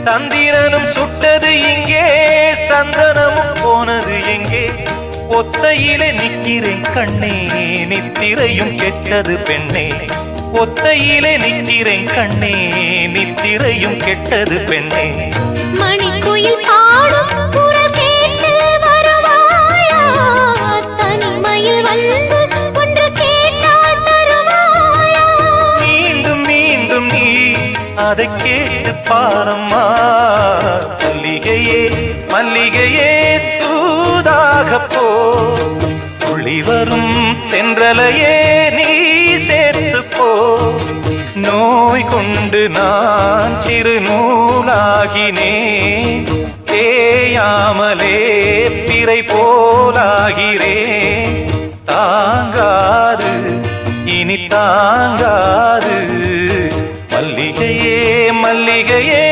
சந்திரனும் சுட்டது இங்கே, சந்தனமும் போனது எங்கே? ஒத்தையிலே நிற்கிறேன் கண்ணே, நித்திரையும் கெட்டது பெண்ணே. ஒத்தையிலே நிற்கிறேன் கண்ணே, நித்திரையும் கெட்டது பெண்ணே. மணிக்குயில் பாடும் குரல் கேட்டு வருவாயா? தனிமையில் வந்து ஒன்று கேட்டால் தருவாயா? மீண்டும் மீண்டும் நீ அதை கேட்டு பாரம்மா. மல்லிகையே மல்லிகையே தூதாக போ, துளி வரும் தென்றலையே நீ சேர்த்து போ. நோய் கொண்டு நான் சிறு நூலாகினேன், தேயாமலே பிறை போலாகிறேன். தாங்காது இனி தாங்காது மல்லிகையே மல்லிகையே